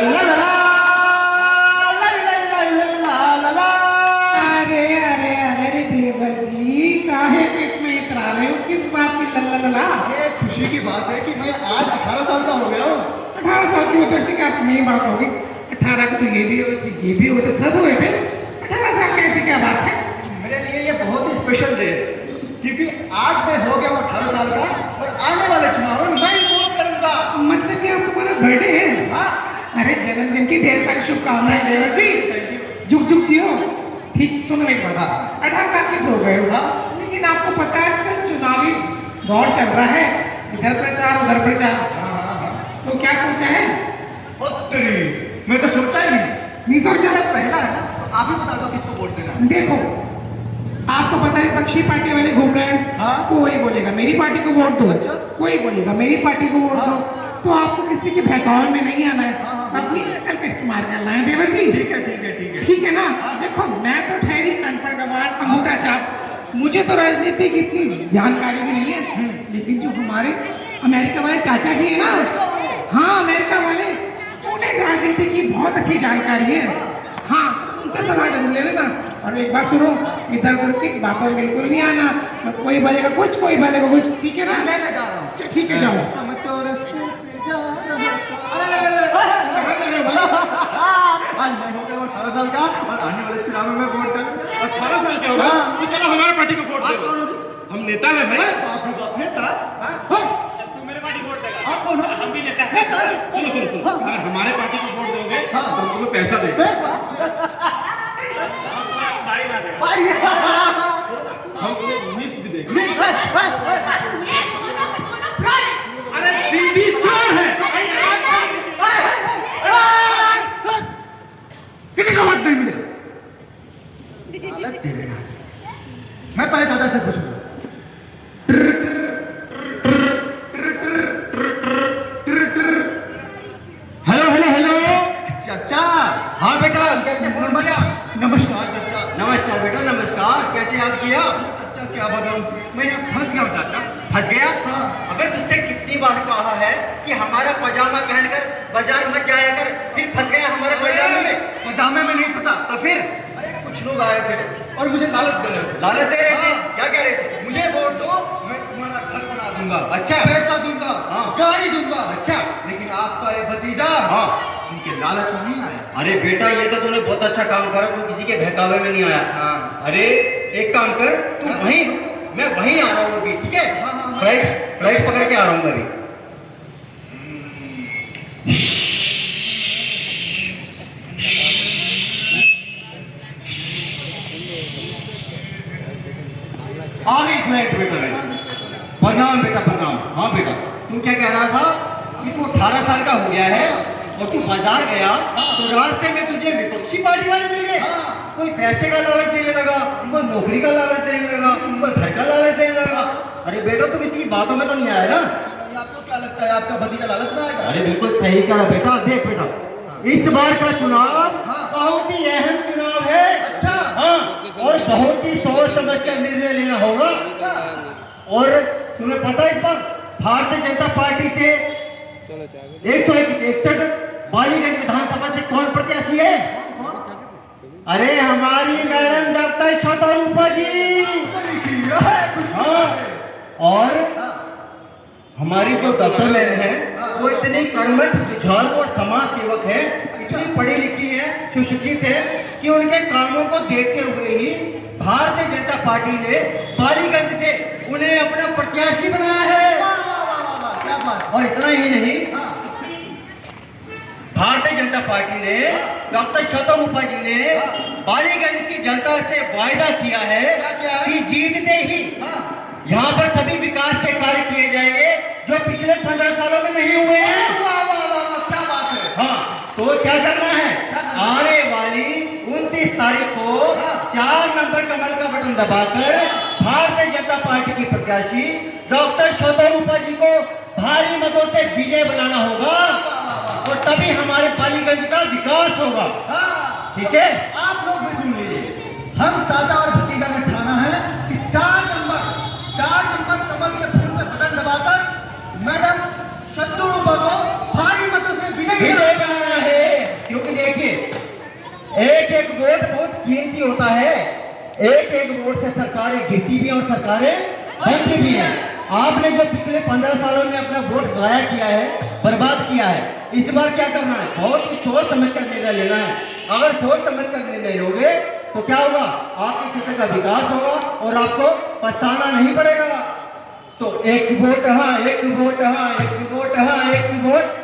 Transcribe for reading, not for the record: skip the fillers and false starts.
ला ला अरे अरे अरे रे देवर जी, काहे पेट में इतरा रहे हो? किस बात की लल्ला? ये खुशी की बात है कि मैं आज 18 साल का हो गया हूँ। 18 साल की उम्र से क्या नई बात होगी? 18 को तो ये भी हो तो सब हुए थे। 18 साल में ऐसी क्या बात है? मेरे लिए ये बहुत ही स्पेशल डे है, क्योंकि आज मैं हो गया हूँ 18 साल का और आने वाले चुनाव में मैं वोट करूंगा। मतलब कि आज तुम्हारा बर्थडे है? हाँ, अरे जन्मदिन की ढेर सारी शुभकामनाएं देवर जी। जुग जुग जियो। ठीक, सुनो एक बात। 18 साल के तो हो गए हो, हाँ। लेकिन आपको पता है आजकल चुनावी दौर चल रहा है, इधर प्रचार उधर प्रचार, तो क्या सोचा है? मैं तो सोचा ही नहीं। नहीं सोचा है? पहला है ना, तो आप ही बता दो किसको वोट देना है। देखो, आपको पता है विपक्षी पार्टी वाले घूम रहे हैं। हाँ। कोई बोलेगा मेरी पार्टी को वोट दो, अच्छा। कोई बोलेगा मेरी पार्टी को वोट दो। तो आपको किसी के बहकावे में नहीं आना है, अपनी अकल का इस्तेमाल करना है देवर जी। ठीक है, ठीक है, ठीक है। ठीक है ना? देखो, मैं तो ठहरी अनपढ़ गवार अंगूठा छाप, मुझे तो राजनीति की इतनी जानकारी भी नहीं है, लेकिन जो हमारे अमेरिका वाले चाचा जी है ना, हाँ अमेरिका वाले, उन्हें राजनीति की बहुत अच्छी जानकारी है। हाँ, उनसे सलाह जरूर ले लेना। और एक बात सुनो, इधर उधर की बातों में बिल्कुल नहीं आना। कोई बोलेगा कुछ, कोई बोलेगा कुछ, ठीक है ना? मैं जा रहा हूँ। ठीक है, जाओ। मैं तो रास्ते से जा रहा आज मैं हो गया हूँ 18 साल का और आने वाले चुनाव में मैं वोट डालूंगा। 18 साल के हो गए? हाँ। तो चलो हमारे पार्टी को वोट दे दो। हम नेता हैं भाई। बाप रे बाप, नेता? जब तू मेरे पार्टी को वोट देगा, आप कौन हो? हम भी नेता हैं। सुनो सुनो सुनो, अगर हमारे पार्टी को वोट दोगे हाँ। तो हम तुम्हें पैसा देंगे। पैसा? भाई ना देगा। भाई। हम तुम्हें नीच भी देंगे। नहीं, अरे दीदी चोर है। किसी को वोट नहीं मिले। लालच दे रहे हैं। मैं पहले दादा से पूछूंगा। हेलो हेलो हेलो चाचा। हाँ बेटा, कैसे फोन बजा? नमस्कार चाचा। नमस्कार बेटा, नमस्कार। कैसे याद किया? चाचा क्या बताऊं, मैं यहाँ फंस गया हूँ चाचा। फंस गया? हाँ। अबे तुझसे कितनी बार कहा है कि हमारा पजामा पहनकर बाजार मत जाया कर, फिर फंस गया हमारे पजामे में। पजामे में नहीं फंसा। तो फिर अरे कुछ लोग आए थे और मुझे लालच दे रहे थे। लालच दे रहे थे? हाँ। क्या कह रहे थे? मुझे वोट दो, मैं तुम्हारा घर बना दूंगा। अच्छा। पैसा दूंगा। हाँ। गाड़ी दूंगा। अच्छा। लेकिन आपका ये भतीजा, हाँ। उनके लालच में नहीं आया। अरे बेटा, ये तो तूने बहुत अच्छा काम करा, तू किसी के बहकावे में नहीं आया। हाँ। अरे एक काम कर, तू हाँ। वहीं रुक, मैं वहीं आ रहा हूँ अभी, ठीक है? हाँ, हाँ, हाँ। फ्लाइट पकड़ के आ रहा हूँ मैं अभी। आ गई फ्लाइट बेटा मेरी। प्रणाम बेटा, प्रणाम। हाँ बेटा, तू क्या कह रहा था कि तू 18 साल का हो गया है और तू बाजार गया तो रास्ते में तुझे विपक्षी पार्टी वाले मिल गए। हाँ। कोई पैसे का लालच देने लगा, कोई नौकरी का लालच देने लगा, कोई घर का लालच देने लगा। अरे बेटा, तू किसी की बातों में तो नहीं आया ना? आपको क्या लगता है आपका भतीजा लालच में आएगा? अरे बिल्कुल सही कहा बेटा। देख बेटा, इस बार का चुनाव हाँ। बहुत ही अहम चुनाव है। अच्छा। हाँ, और बहुत ही सोच समझ कर निर्णय लेना होगा। अच्छा। और तुम्हें पता है इस बार भारतीय जनता पार्टी से 161 बालीगंज विधानसभा से कौन प्रत्याशी है? अरे हमारी मैडम डॉक्टर श्वेता रूपा जी। हाँ, और हमारी जो डॉक्टर मैम है वो इतनी कर्मठ, जुझारू और समाज सेवक है, इतनी पढ़ी लिखी है, सुशिक्षित है कि उनके कामों को देखते हुए ही भारतीय जनता पार्टी ने बालीगंज से उन्हें अपना प्रत्याशी बनाया है। क्या बात। और इतना ही नहीं, हाँ। भारतीय जनता पार्टी ने डॉक्टर श्वेता रूपा जी ने बालीगंज की जनता से वायदा किया है क्या है? कि जीतते ही हाँ। यहाँ पर सभी विकास के कार्य किए जाएंगे जो पिछले 15 सालों में नहीं हुए हैं। वाह वाह वाह वाह, क्या बात है। हाँ, तो क्या करना है? आने वाली 29 तारीख को 4 नंबर कमल का बटन दबाकर भारतीय जनता पार्टी की प्रत्याशी डॉक्टर श्वेता रूपा जी को भारी मतों से विजय बनाना होगा और तभी हमारे बालीगंज का विकास होगा। हाँ। ठीक है? आप लोग भी सुन लीजिए, हम चाचा और भतीजा में ठाना है कि 4 नंबर कमल के फूल पे बटन दबाकर मैडम शत्रु रूपा को भारी मतों से विजयी विजय बनाना है। एक एक वोट बहुत कीमती होता है। एक एक वोट से सरकारें गिरती भी हैं और सरकारें बनती भी हैं। आपने जो पिछले 15 सालों में अपना वोट जाया किया है, बर्बाद किया है, इस बार क्या करना है? बहुत ही सोच समझ कर निर्णय लेना है। अगर सोच समझ कर निर्णय लोगे तो क्या होगा? आपके क्षेत्र का विकास होगा और आपको पछताना नहीं पड़ेगा। तो एक वोट हाँ, एक वोट हाँ, एक वोट हाँ, एक वोट